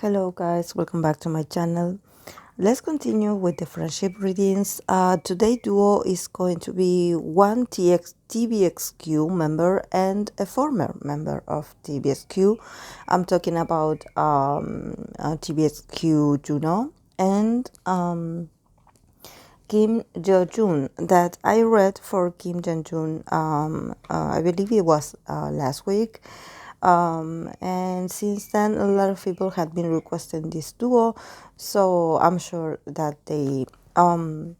Hello guys, welcome back to my channel. Let's continue with the friendship readings. Today duo is going to be one TVXQ member and a former member of TVXQ. I'm talking about TVXQ Yunho and Kim Jaejoong that I read for Kim Jaejoong. I believe it was last week. And since then, a lot of people had been requesting this duo, so I'm sure that they are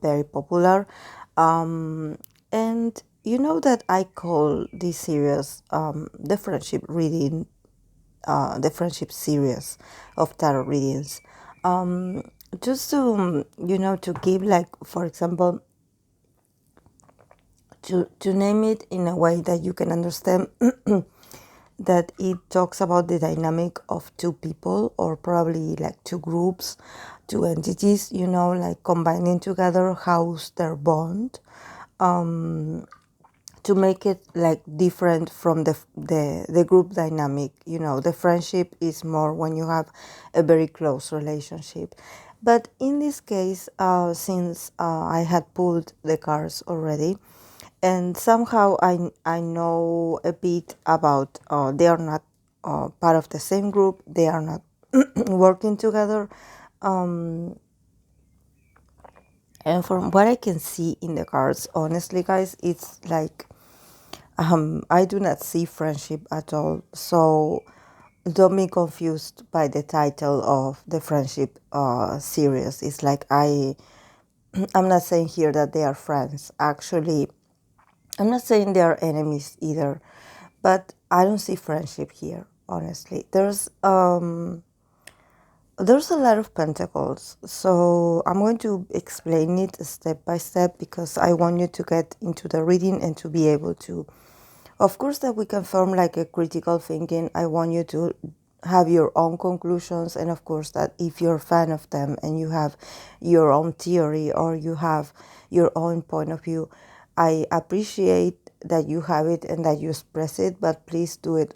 very popular. And you know that I call this series the friendship reading, the friendship series of tarot readings. Just to to give, like, for example, to name it in a way that you can understand that it talks about the dynamic of two people, or probably like two groups, two entities, like combining together, how's their bond, to make it like different from the group dynamic. The friendship is more when you have a very close relationship. But in this case, since I had pulled the cards already, and somehow I know a bit about, they are not part of the same group, they are not working together, and from what I can see in the cards, honestly guys, it's like I do not see friendship at all. So don't be confused by the title of the friendship series. It's like I'm not saying here that they are friends. Actually, I'm not saying they are enemies either, but I don't see friendship here, honestly. There's a lot of pentacles, so I'm going to explain it step by step because I want you to get into the reading and to be able to, of course, that we can form like a critical thinking. I want you to have your own conclusions, and of course that if you're a fan of them and you have your own theory or you have your own point of view, I appreciate that you have it and that you express it, but please do it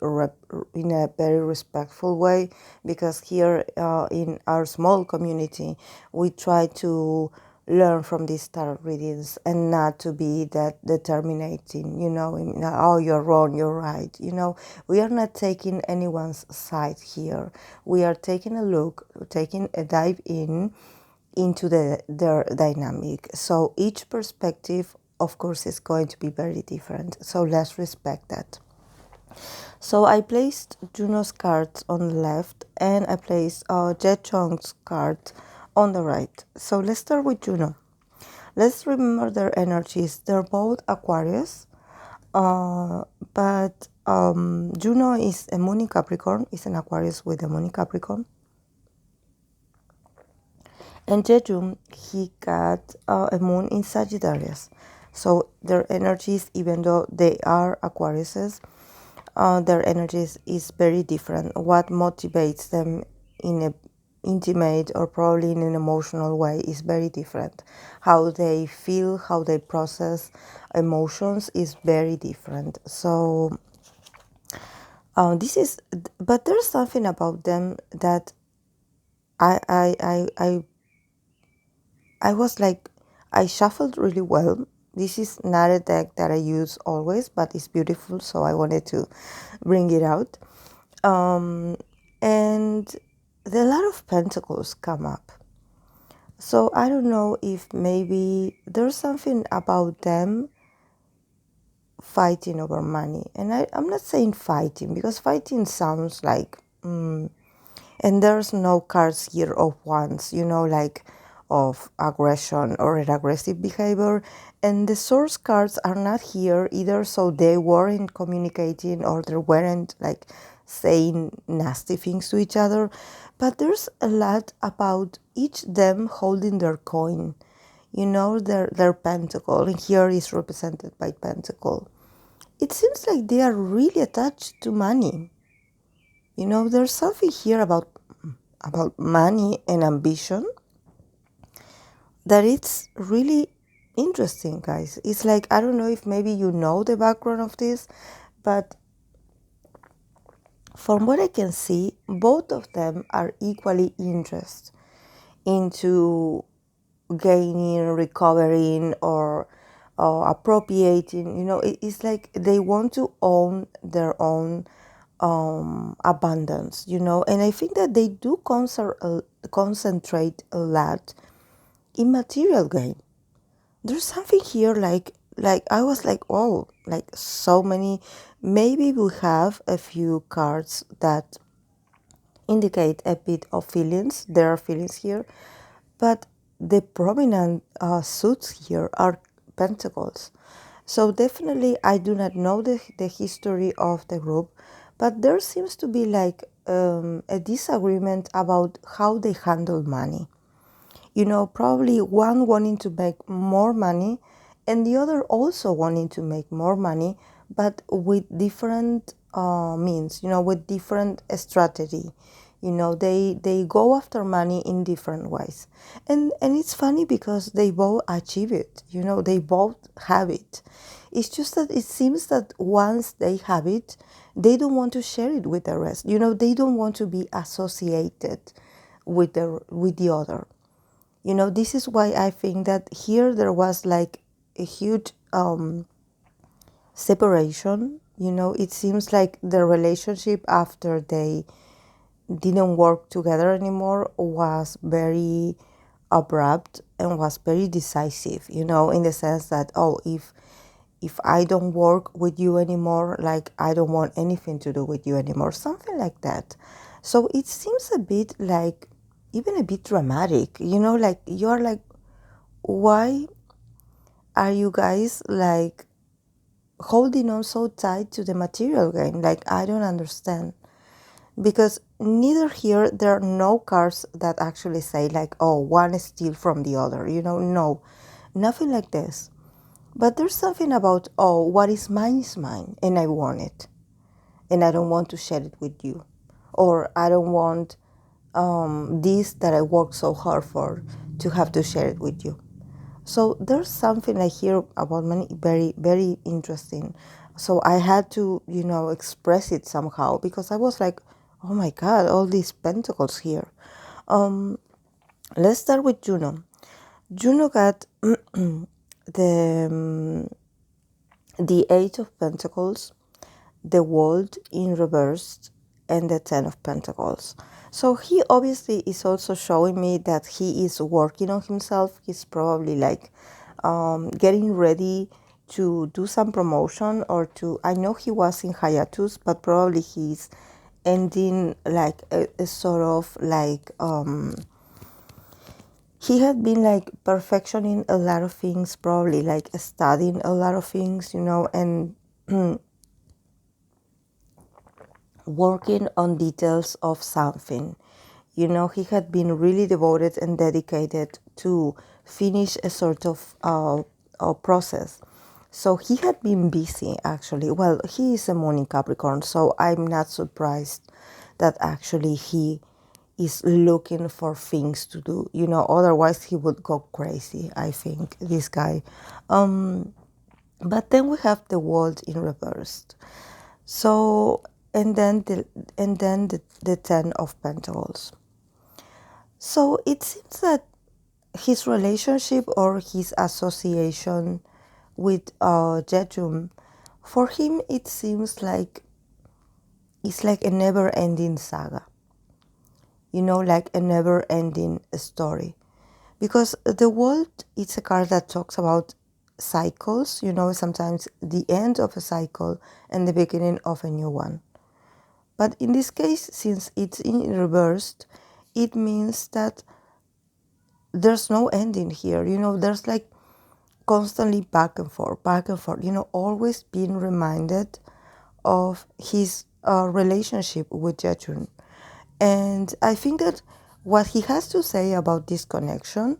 in a very respectful way, because here in our small community we try to learn from these tarot readings and not to be that determinating, oh, you're wrong, you're right. We are not taking anyone's side here. We are taking a look, taking a dive into their dynamic. So each perspective, of course, is going to be very different. So let's respect that. So I placed Juno's cards on the left and I placed Jaejoong's card on the right. So let's start with Juno. Let's remember their energies. They're both Aquarius, but Juno is a moon in Capricorn, is an Aquarius with a moon in Capricorn. And Jaejoong, he got a moon in Sagittarius. So their energies, even though they are Aquariuses, their energies is very different. What motivates them in a intimate or probably in an emotional way is very different. How they feel, how they process emotions is very different. So but there's something about them that I I I I I was like, I shuffled really well. This is not a deck that I use always, but it's beautiful, so I wanted to bring it out. And a lot of pentacles come up. So I don't know if maybe there's something about them fighting over money. And I'm not saying fighting, because fighting sounds like, and there's no cards here of wands, like of aggression or an aggressive behavior. And the source cards are not here either, so they weren't communicating or they weren't like saying nasty things to each other. But there's a lot about each them holding their coin, their pentacle, and here is represented by pentacle. It seems like they are really attached to money. There's something here about money and ambition that it's really interesting, guys. It's like, I don't know if maybe you know the background of this, but From what I can see, both of them are equally interested into gaining, recovering, or appropriating. It's like they want to own their own abundance, and I think that they do concentrate a lot in material gain. There's something here like I was like, oh, like so many. Maybe we have a few cards that indicate a bit of feelings. There are feelings here, but the prominent suits here are pentacles. So definitely I do not know the history of the group, but there seems to be like a disagreement about how they handle money. Probably one wanting to make more money and the other also wanting to make more money, but with different means, with different strategy. They go after money in different ways. And it's funny because they both achieve it, they both have it. It's just that it seems that once they have it, they don't want to share it with the rest. They don't want to be associated with the other. This is why I think that here there was like a huge separation. It seems like the relationship after they didn't work together anymore was very abrupt and was very decisive, in the sense that, oh, if I don't work with you anymore, like I don't want anything to do with you anymore, something like that. So it seems a bit like, even a bit dramatic, like you're like, why are you guys like holding on so tight to the material gain? Like, I don't understand. Because neither here, there are no cards that actually say like, oh, one is steal from the other, no, nothing like this. But there's something about, oh, what is mine, and I want it. And I don't want to share it with you. Or I don't want this that I worked so hard for to have to share it with you. So there's something I hear about money very, very interesting. So I had to, express it somehow because I was like, oh my God, all these pentacles here. Let's start with Juno. Juno got the the Eight of Pentacles, the World in reversed, and the Ten of Pentacles. So he obviously is also showing me that he is working on himself. He's probably like getting ready to do some promotion or to, I know he was in hiatus, but probably he's ending like a sort of like, he had been like perfectioning a lot of things, probably like studying a lot of things, and working on details of something. He had been really devoted and dedicated to finish a sort of process. So he had been busy, actually. Well, he is a moon in Capricorn, so I'm not surprised that actually he is looking for things to do. Otherwise he would go crazy, I think, this guy. But then we have the world in reverse. So, and then the Ten of Pentacles. So it seems that his relationship or his association with Jaejoong, for him it seems like it's like a never-ending saga. Like a never-ending story. Because the world, it's a card that talks about cycles, sometimes the end of a cycle and the beginning of a new one. But in this case, since it's in reversed, it means that there's no ending here. There's like constantly back and forth, always being reminded of his relationship with Jaejoong. And I think that what he has to say about this connection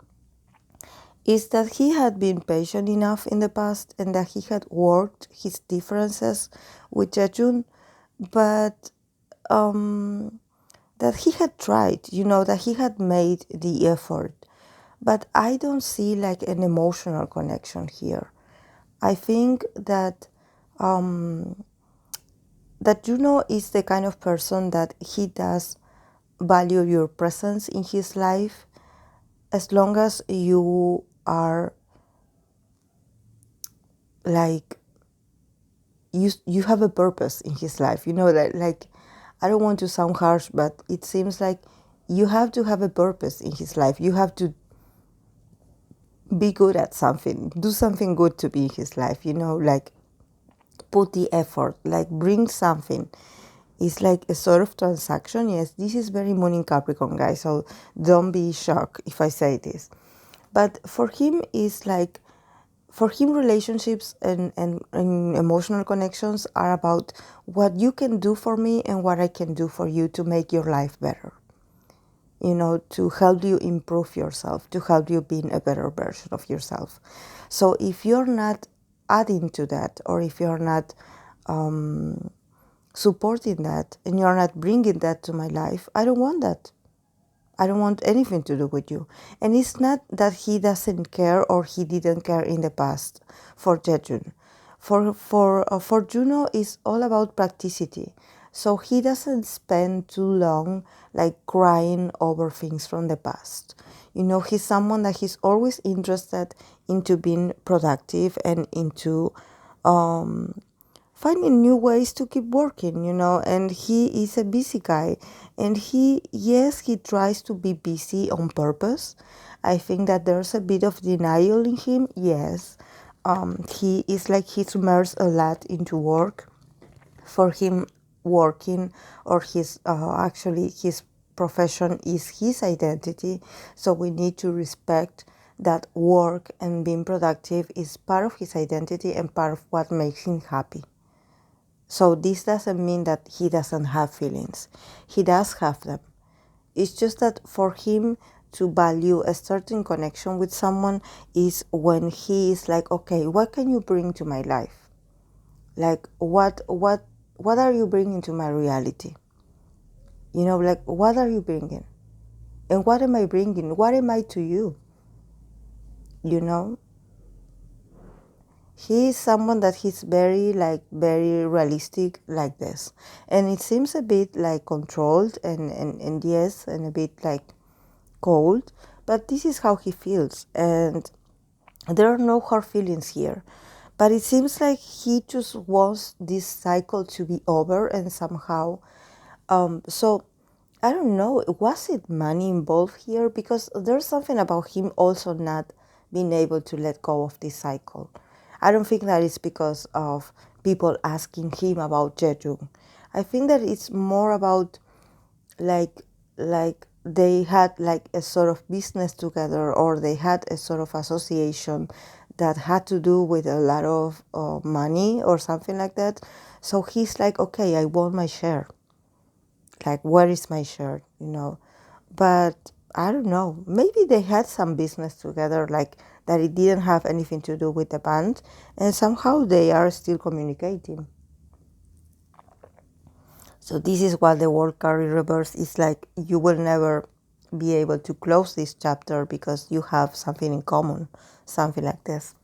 is that he had been patient enough in the past and that he had worked his differences with Jaejoong, but that he had tried, that he had made the effort. But I don't see like an emotional connection here. I think that that Juno is the kind of person that he does value your presence in his life, as long as you are like you have a purpose in his life. You know, that, like, I don't want to sound harsh, but it seems like you have to have a purpose in his life. You have to be good at something, do something good to be in his life, you know, like put the effort, like bring something. It's like a sort of transaction. Yes, this is very Moon in Capricorn, guys, so don't be shocked if I say this. But for him, it's like, for him, relationships and emotional connections are about what you can do for me and what I can do for you to make your life better. You know, to help you improve yourself, to help you be a better version of yourself. So if you're not adding to that, or if you're not supporting that, and you're not bringing that to my life, I don't want that. I don't want anything to do with you. And it's not that he doesn't care or he didn't care in the past for Jaejoong. For Juno, it's all about practicity. So he doesn't spend too long like crying over things from the past. You know, he's someone that he's always interested into being productive and into finding new ways to keep working, you know, and he is a busy guy. And yes, he tries to be busy on purpose. I think that there's a bit of denial in him, yes. He is like he's immersed a lot into work. For him, working or actually his profession is his identity. So we need to respect that work and being productive is part of his identity and part of what makes him happy. So this doesn't mean that he doesn't have feelings. He does have them. It's just that for him to value a certain connection with someone is when he is like, okay, what can you bring to my life? Like, what are you bringing to my reality? You know, like, what are you bringing? And what am I bringing? What am I to you? You know? He is someone that he's very realistic like this. And it seems a bit like controlled and yes, and a bit like cold, but this is how he feels. And there are no hard feelings here. But it seems like he just wants this cycle to be over and somehow. So I don't know, was it money involved here? Because there's something about him also not being able to let go of this cycle. I don't think that it's because of people asking him about Jaejoong. I think that it's more about like they had like a sort of business together, or they had a sort of association that had to do with a lot of money or something like that. So he's like, okay, I want my share. Like, where is my share, you know? But I don't know, maybe they had some business together, like that it didn't have anything to do with the band, and somehow they are still communicating. So this is what the world card reverse is like. You will never be able to close this chapter because you have something in common, something like this.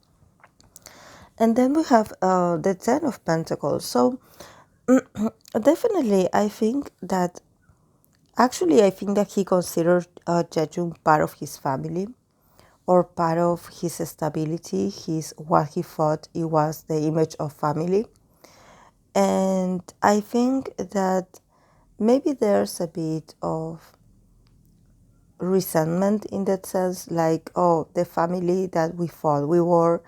And then we have the Ten of Pentacles. So definitely, I think that he considered Jaejoong part of his family, or part of his stability, what he thought it was the image of family. And I think that maybe there's a bit of resentment in that sense, like, oh, the family that we thought we were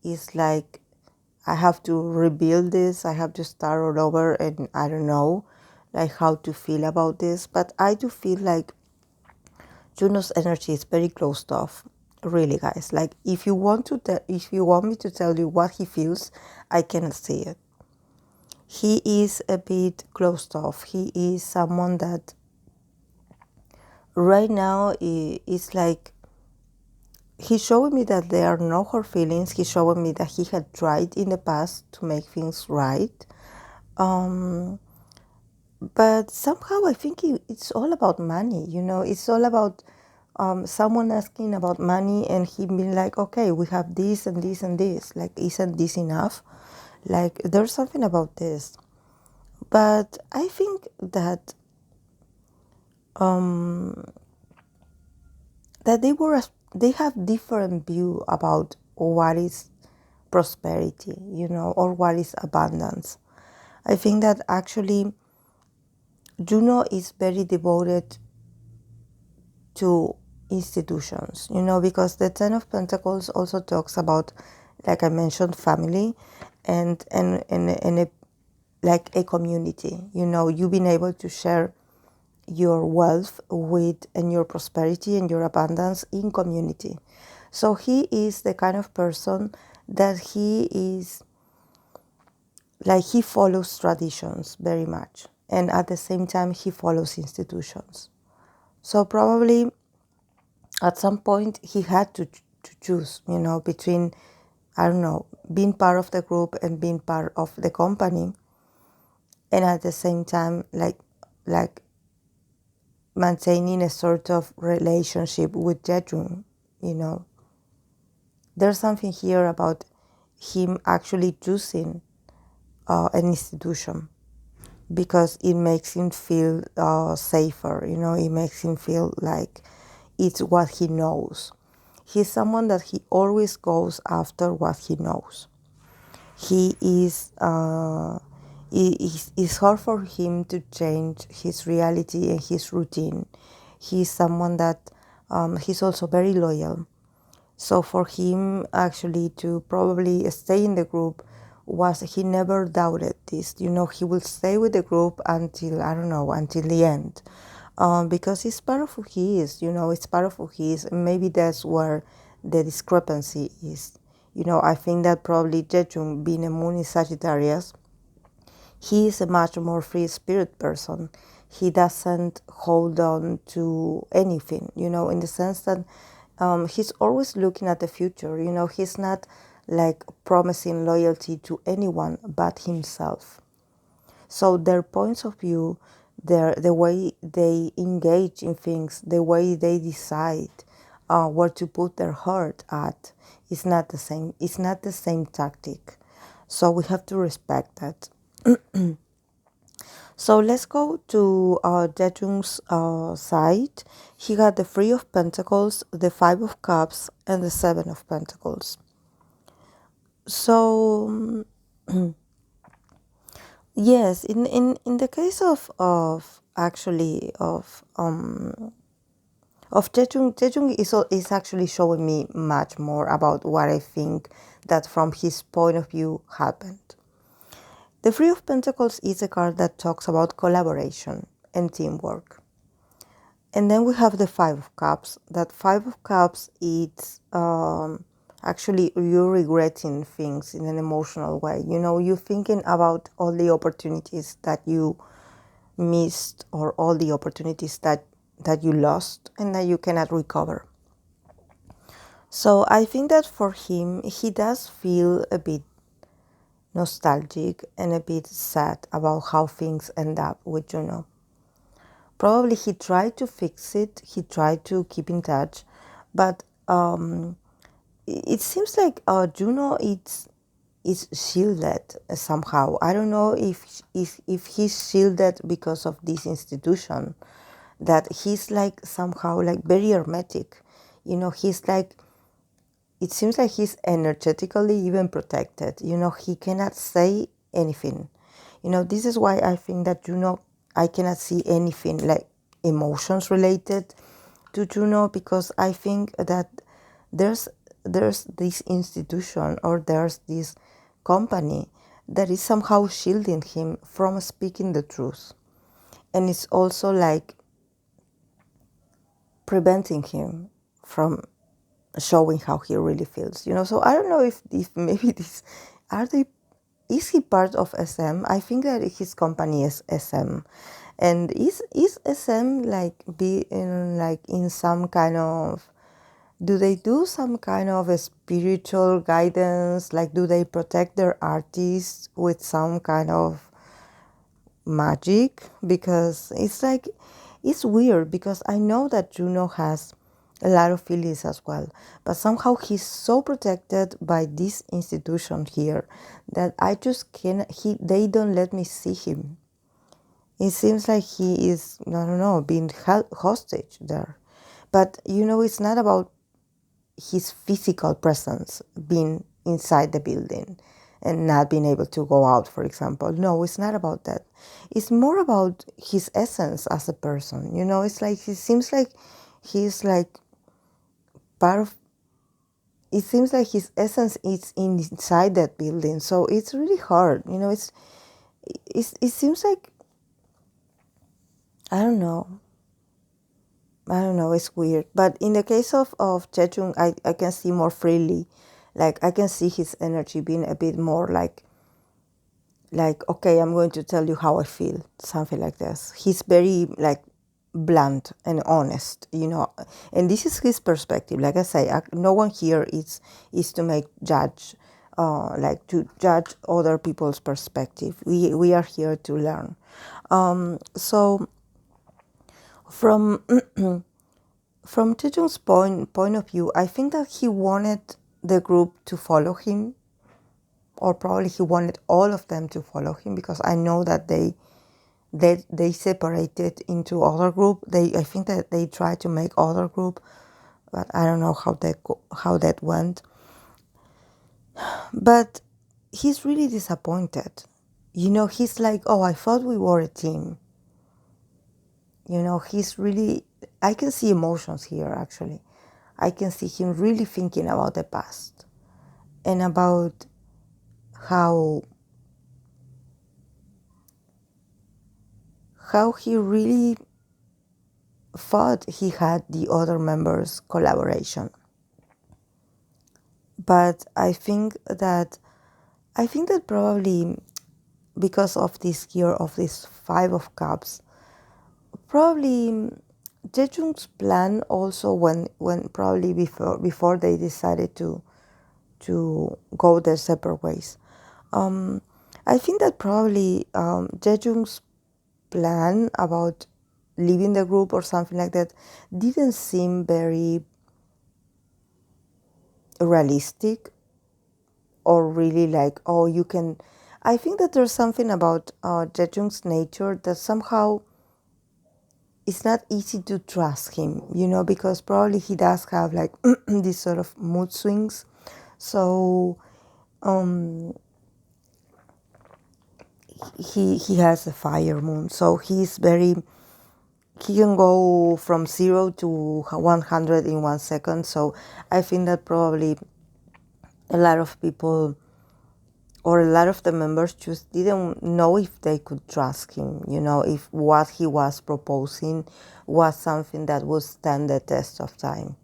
is like, I have to rebuild this, I have to start all over, and I don't know like how to feel about this. But I do feel like Juno's energy is very closed off, really, guys. Like, if you want me to tell you what he feels, I cannot see it. He is a bit closed off. He is someone that right now is like, he's showing me that there are no hard feelings. He's showing me that he had tried in the past to make things right. But somehow I think it's all about money, you know. It's all about someone asking about money and him being like, okay, we have this and this and this. Like, isn't this enough? Like, there's something about this. But I think that that they have different view about what is prosperity, or what is abundance. I think that actually Juno is very devoted to institutions, because the Ten of Pentacles also talks about, like I mentioned, family and like a community. You've been able to share your wealth with and your prosperity and your abundance in community. So he is the kind of person that he is like he follows traditions very much, and at the same time he follows institutions. So probably at some point he had to choose, between, I don't know, being part of the group and being part of the company, and at the same time like maintaining a sort of relationship with Jaejoong. There's something here about him actually choosing an institution because it makes him feel safer. It makes him feel like it's what he knows. He's someone that he always goes after what he knows. He is it's hard for him to change his reality and his routine. He's someone that he's also very loyal. So for him actually to probably stay in the group was, he never doubted this. He will stay with the group until, I don't know, until the end. Because it's part of who he is, it's part of who he is. And maybe that's where the discrepancy is. I think that probably Jaejoong, being a moon in Sagittarius, he is a much more free spirit person. He doesn't hold on to anything, in the sense that he's always looking at the future. He's not like promising loyalty to anyone but himself. So their points of view, the way they engage in things, the way they decide where to put their heart at, is not the same. It's not the same tactic. So we have to respect that. So let's go to Jaejoong's side. He got the Three of Pentacles, the Five of Cups, and the Seven of Pentacles. So yes, in the case of actually of Jaejoong is actually showing me much more about what I think that from his point of view happened. The Three of Pentacles is a card that talks about collaboration and teamwork. And then we have the Five of Cups. That Five of Cups, it's actually you're regretting things in an emotional way. You're thinking about all the opportunities that you missed, or all the opportunities that you lost and that you cannot recover. So I think that for him, he does feel a bit nostalgic and a bit sad about how things end up with Juno. Probably he tried to fix it, he tried to keep in touch, but it seems like Juno is shielded somehow. I don't know if he's shielded because of this institution, that he's like somehow like very hermetic. He's like, it seems like he's energetically even protected. He cannot say anything. This is why I think that I cannot see anything like emotions related to Juno, because I think that there's this institution, or there's this company that is somehow shielding him from speaking the truth. And it's also like preventing him from showing how he really feels. So I don't know if maybe this, is he part of SM? I think that his company is SM. And is SM like in some kind of, do they do some kind of a spiritual guidance? Like, do they protect their artists with some kind of magic? Because it's like, it's weird, because I know that Juno has a lot of feelings as well, but somehow he's so protected by this institution here that I just can't, they don't let me see him. It seems like he is, I don't know, being hostage there. But it's not about his physical presence being inside the building and not being able to go out, for example. No, it's not about that. It's more about his essence as a person. It's like he seems like he's like part of. It seems like his essence is inside that building, so it's really hard. It seems like I don't know. I don't know, it's weird. But in the case of Jaejoong, I can see more freely. Like, I can see his energy being a bit more like, okay, I'm going to tell you how I feel, something like this. He's very, like, blunt and honest. And this is his perspective. Like I say, no one here is to make judge, like to judge other people's perspective. We are here to learn. So from from Jaejoong's point of view, I think that he wanted the group to follow him, or probably he wanted all of them to follow him, because I know that they separated into other group. I think that they tried to make other group, but I don't know how that went. But he's really disappointed. He's like, oh, I thought we were a team. He's really, I can see emotions here actually. I can see him really thinking about the past and about how he really thought he had the other members' collaboration. But I think that probably because of this year of this Five of Cups, probably Jaejoong's plan also when probably before they decided to go their separate ways. I think that probably Jaejoong's plan about leaving the group or something like that didn't seem very realistic, or really like, oh, you can. I think that there's something about Jaejoong's nature that somehow it's not easy to trust him, because probably he does have like these sort of mood swings. So he has a fire moon, so he can go from 0 to 100 in 1 second. So I think that probably a lot of people, or a lot of the members, just didn't know if they could trust him, if what he was proposing was something that would stand the test of time.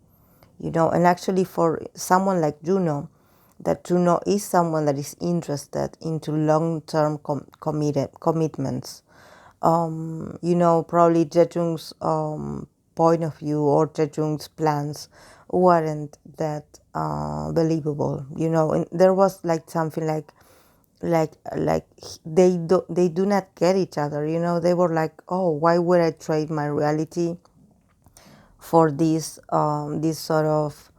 And actually for someone like Yunho, that Yunho is someone that is interested into long-term commitments. Probably Jaejoong's point of view or Jaejoong's plans weren't that believable, and there was like something like they do not get each other. They were like, oh, why would I trade my reality for this sort of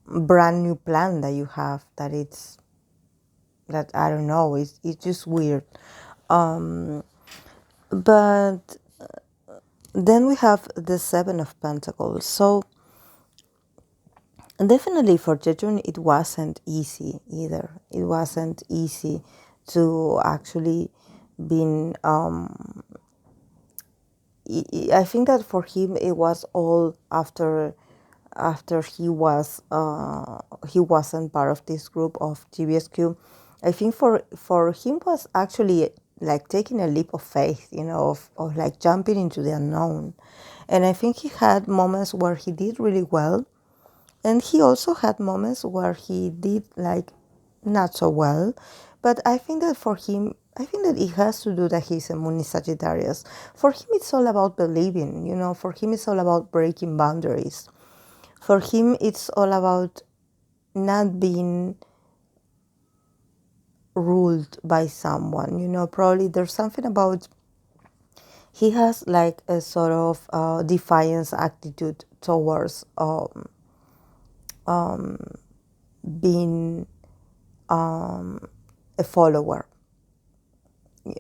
brand new plan that you have, that I don't know, it's just weird. But then we have the Seven of Pentacles. So definitely for Jaejoong, it wasn't easy either. It wasn't easy to actually been. I think that for him it was all after he wasn't part of this group of TVXQ. I think for him was actually like taking a leap of faith, of like jumping into the unknown. And I think he had moments where he did really well, and he also had moments where he did like not so well. But I think that for him, I think that it has to do that he's a moon in Sagittarius. For him, it's all about believing, for him, it's all about breaking boundaries. For him, it's all about not being ruled by someone. Probably there's something about, he has like a sort of defiance attitude towards being a follower.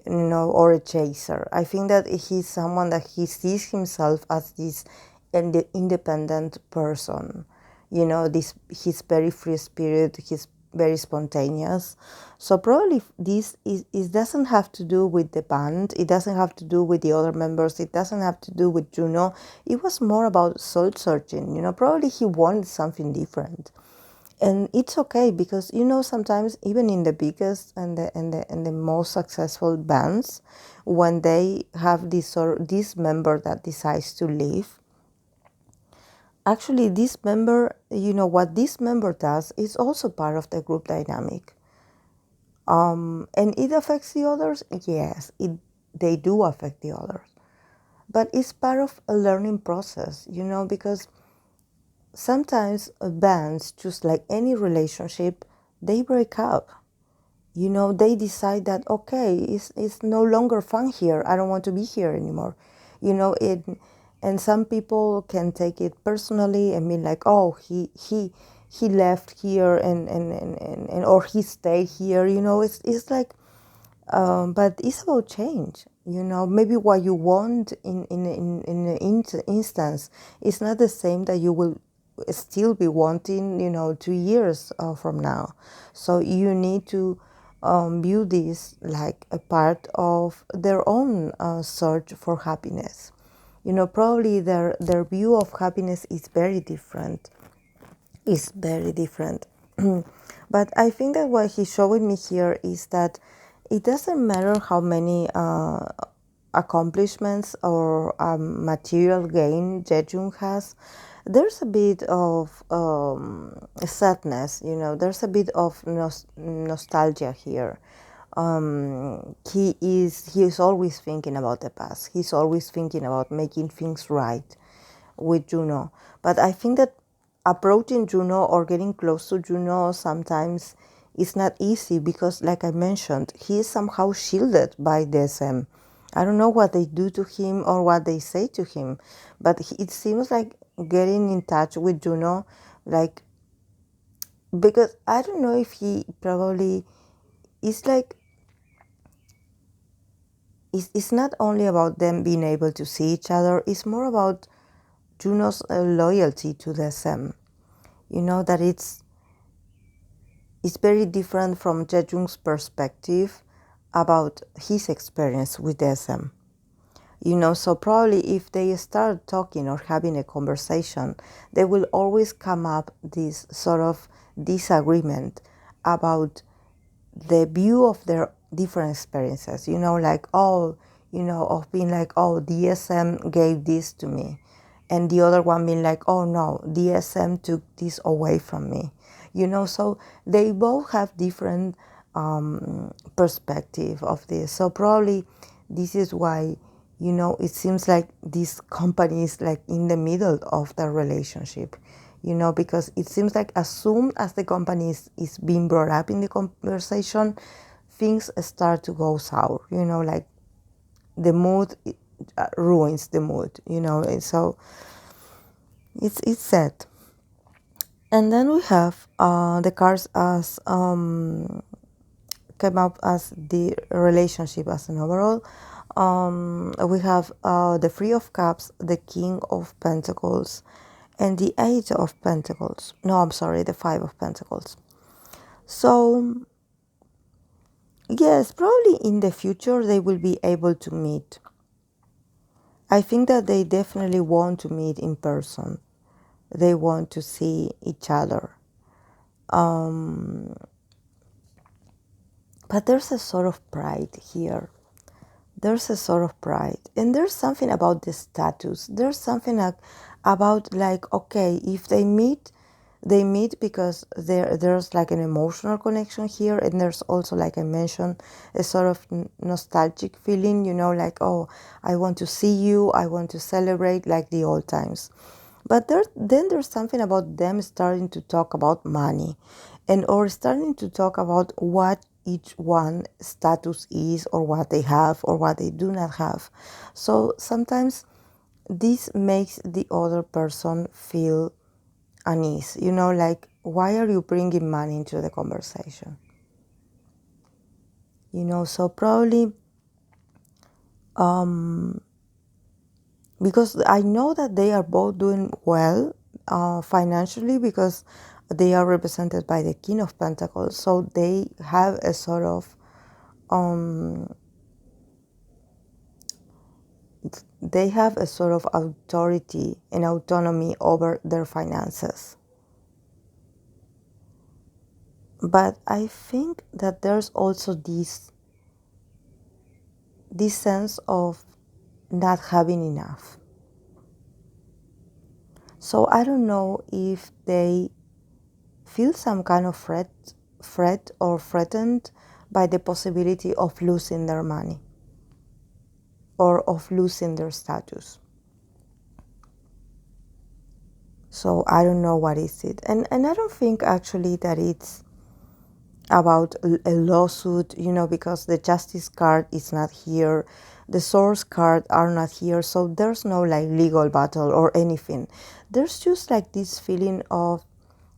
or a chaser. I think that he's someone that he sees himself as this independent person. This he's very free spirit. He's very spontaneous. So probably this it doesn't have to do with the band. It doesn't have to do with the other members. It doesn't have to do with Juno. It was more about soul searching. Probably he wanted something different. And it's okay because sometimes even in the biggest and the most successful bands, when they have this member that decides to leave, actually this member, what this member does is also part of the group dynamic. And it affects the others. Yes, they do affect the others, but it's part of a learning process. Because sometimes bands, just like any relationship, they break up. They decide that, okay, it's no longer fun here. I don't want to be here anymore. And some people can take it personally and be like, oh, he left here and or he stayed here. It's like, but it's about change. Maybe what you want in an instance is not the same that you will still be wanting 2 years from now. So you need to view this like a part of their own search for happiness. Probably their view of happiness is very different. Is very different. But I think that what he's showing me here is that it doesn't matter how many accomplishments or material gain Jaejoong has. There's a bit of sadness, there's a bit of nostalgia here. He is always thinking about the past. He's always thinking about making things right with Juno. But I think that approaching Juno or getting close to Juno sometimes is not easy because, like I mentioned, he is somehow shielded by DSM. I don't know what they do to him or what they say to him, but it seems like getting in touch with Juno, like, because I don't know if he probably is like, it's not only about them being able to see each other, it's more about Juno's loyalty to DSM. That it's very different from Jaejoong's perspective about his experience with SM. So probably if they start talking or having a conversation, they will always come up this sort of disagreement about the view of their different experiences, like, of being like, oh, DSM gave this to me. And the other one being like, oh no, DSM took this away from me. So they both have different perspective of this. So probably this is why, it seems like this company is like in the middle of the relationship, because it seems like as soon as the company is being brought up in the conversation, things start to go sour, like the mood ruins the mood, and so it's sad. And then we have the cards as came up as the relationship as an overall. We have the Three of Cups, the King of Pentacles, and the Eight of Pentacles. No, I'm sorry, the Five of Pentacles. So, yes, probably in the future they will be able to meet. I think that they definitely want to meet in person. They want to see each other. But there's a sort of pride here. There's a sort of pride. And there's something about the status. There's something about like, okay, if they meet because there's like an emotional connection here. And there's also, like I mentioned, a sort of nostalgic feeling, like, oh, I want to see you. I want to celebrate like the old times. But then there's something about them starting to talk about money or starting to talk about what each one status is or what they have or what they do not have. So sometimes this makes the other person feel unease, like, why are you bringing money into the conversation? So probably because I know that they are both doing well financially, because they are represented by the King of Pentacles. So they have a sort of authority and autonomy over their finances. But I think that there's also this sense of not having enough. So I don't know if they feel some kind of fret or threatened by the possibility of losing their money or of losing their status. So I don't know what is it. And I don't think actually that it's about a lawsuit, because the justice card is not here, the source card are not here, so there's no like legal battle or anything. There's just like this feeling of,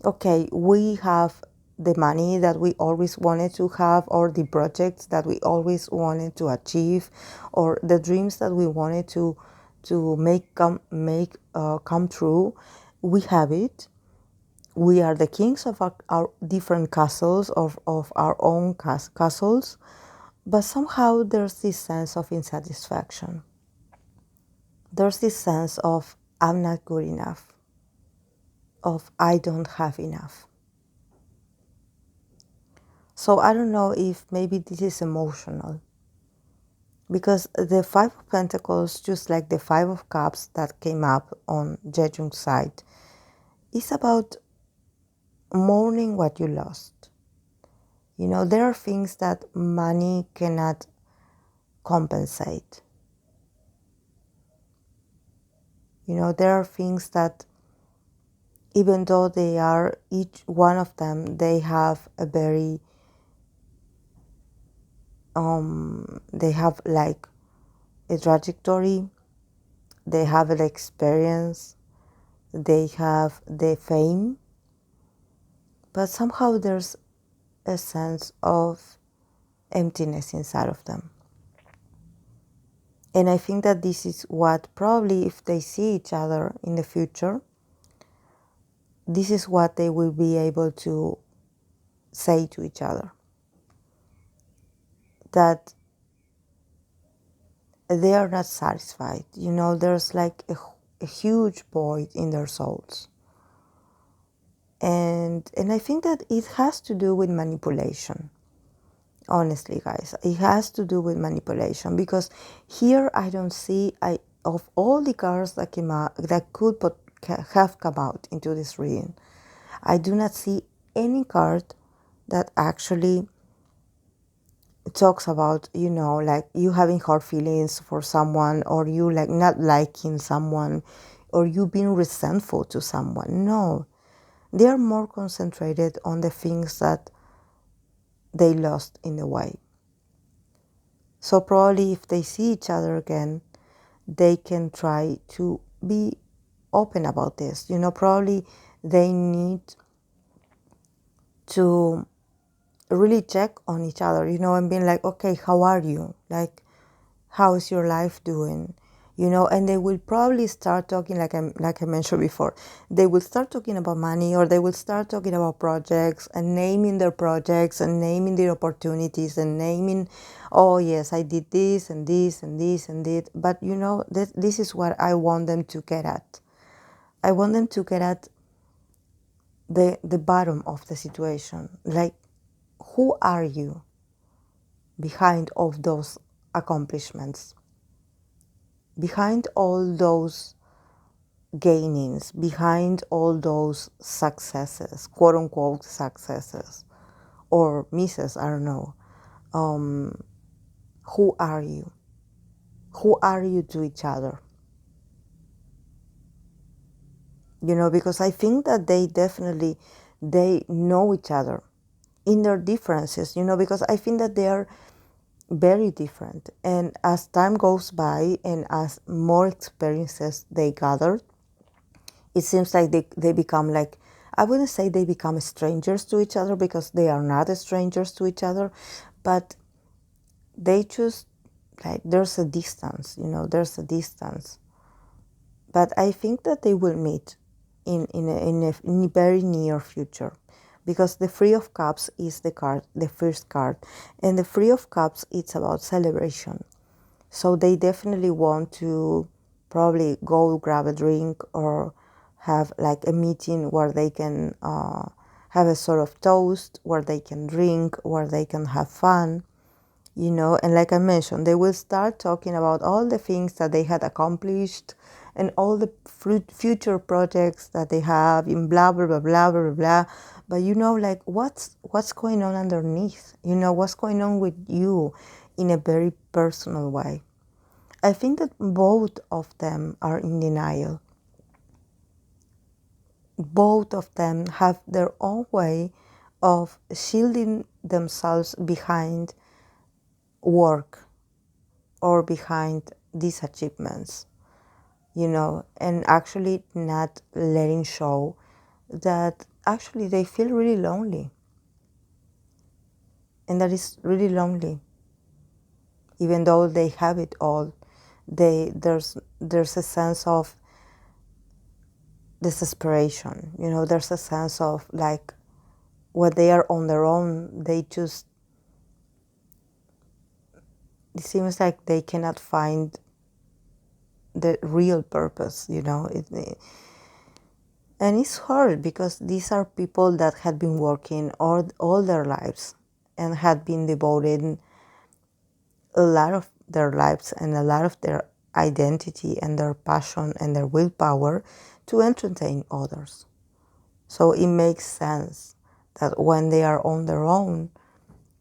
okay, we have the money that we always wanted to have, or the projects that we always wanted to achieve, or the dreams that we wanted to make come true. We have it. We are the kings of our different castles, of our own castles, but somehow there's this sense of insatisfaction. There's this sense of I'm not good enough, of I don't have enough. So I don't know if maybe this is emotional, because the Five of Pentacles, just like the Five of Cups that came up on Jaejoong's side, is about mourning what you lost. There are things that money cannot compensate. There are things that, even though they are, each one of them, they have a very, they have like a trajectory, they have an experience, they have the fame, but somehow there's a sense of emptiness inside of them. And I think that this is what probably, if they see each other in the future, this is what they will be able to say to each other. That they are not satisfied. There's like a huge void in their souls. And I think that it has to do with manipulation. Honestly, guys, it has to do with manipulation, because here I don't see, of all the cards that came out, that have come out into this reading, I do not see any card that actually talks about, like you having hard feelings for someone, or you like not liking someone, or you being resentful to someone. No, they are more concentrated on the things that they lost in the way. So probably if they see each other again, they can try to be open about this. Probably they need to really check on each other, and being like, okay, how are you? Like, how is your life doing? And they will probably start talking, like I mentioned before, they will start talking about money, or they will start talking about projects and naming their projects and naming their opportunities and naming, oh yes, I did this and this and this and this. But this is what I want them to get at. I want them to get at the bottom of the situation. Like, who are you behind all those accomplishments? Behind all those gainings, behind all those successes, quote unquote successes, or misses, I don't know. Who are you? Who are you to each other? Because I think that they know each other in their differences, because I think that they are very different. And as time goes by and as more experiences they gather, it seems like they become like, I wouldn't say they become strangers to each other, because they are not strangers to each other, but they just like there's a distance, there's a distance. But I think that they will meet in a very near future, because the Three of Cups is the first card, and the Three of Cups, it's about celebration. So they definitely want to probably go grab a drink or have like a meeting where they can have a sort of toast, where they can drink, where they can have fun. And like I mentioned, they will start talking about all the things that they had accomplished and all the future projects that they have in blah, blah, blah, blah, blah, blah. But like what's going on underneath? What's going on with you in a very personal way. I think that both of them are in denial. Both of them have their own way of shielding themselves behind work or behind these achievements, and actually not letting show that actually they feel really lonely. And that is really lonely. Even though they have it all, there's a sense of desperation, there's a sense of like when they are on their own, it seems like they cannot find the real purpose, and it's hard because these are people that had been working all their lives and had been devoted a lot of their lives and a lot of their identity and their passion and their willpower to entertain others. So it makes sense that when they are on their own,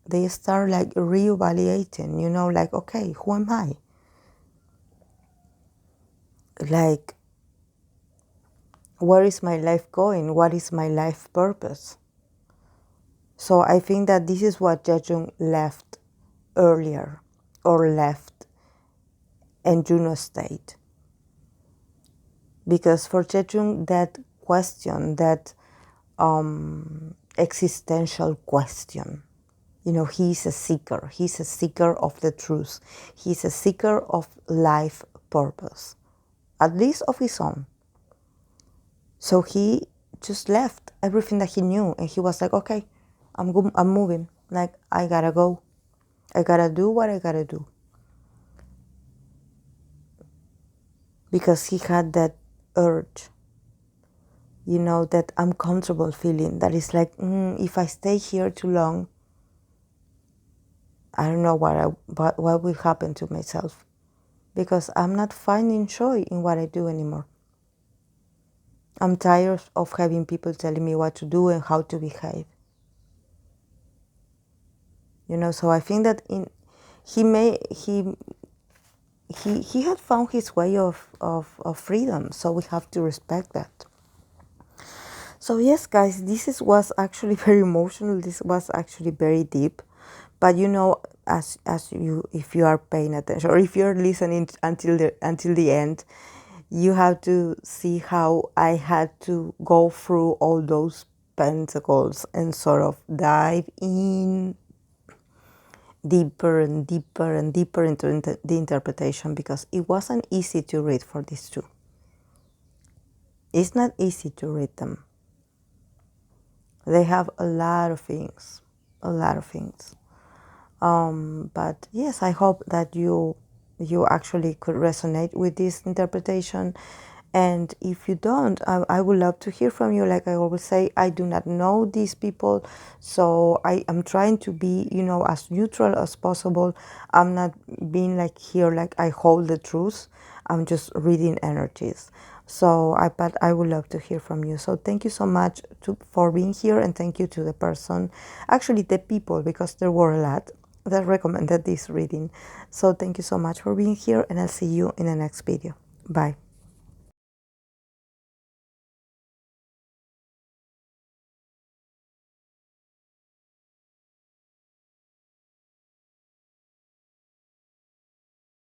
they start like reevaluating, like, okay, who am I? Like, where is my life going? What is my life purpose? So I think that this is what Jaejoong left earlier, or left in Juno state. Because for Jaejoong, that question, that existential question, he's a seeker. He's a seeker of the truth. He's a seeker of life purpose, at least of his own. So he just left everything that he knew, and he was like, okay, I'm moving. Like, I gotta go. I gotta do what I gotta do. Because he had that urge, that uncomfortable feeling that is like, if I stay here too long, I don't know what will happen to myself, because I'm not finding joy in what I do anymore. I'm tired of having people telling me what to do and how to behave. So I think that he had found his way of freedom, so we have to respect that. So yes, guys, was actually very emotional. This was actually very deep. But if you are paying attention, or if you're listening until the end, you have to see how I had to go through all those pentacles and sort of dive in deeper and deeper and deeper into the interpretation, because it wasn't easy to read for these two. It's not easy to read them. They have a lot of things. But yes, I hope that you actually could resonate with this interpretation. And if you don't, I would love to hear from you. Like I always say, I do not know these people, so I am trying to be, as neutral as possible. I'm not being like here, like I hold the truth. I'm just reading energies. But I would love to hear from you. So thank you so much for being here, and thank you to the person, actually the people, because there were a lot that recommended this reading. So thank you so much for being here, and I'll see you in the next video. Bye.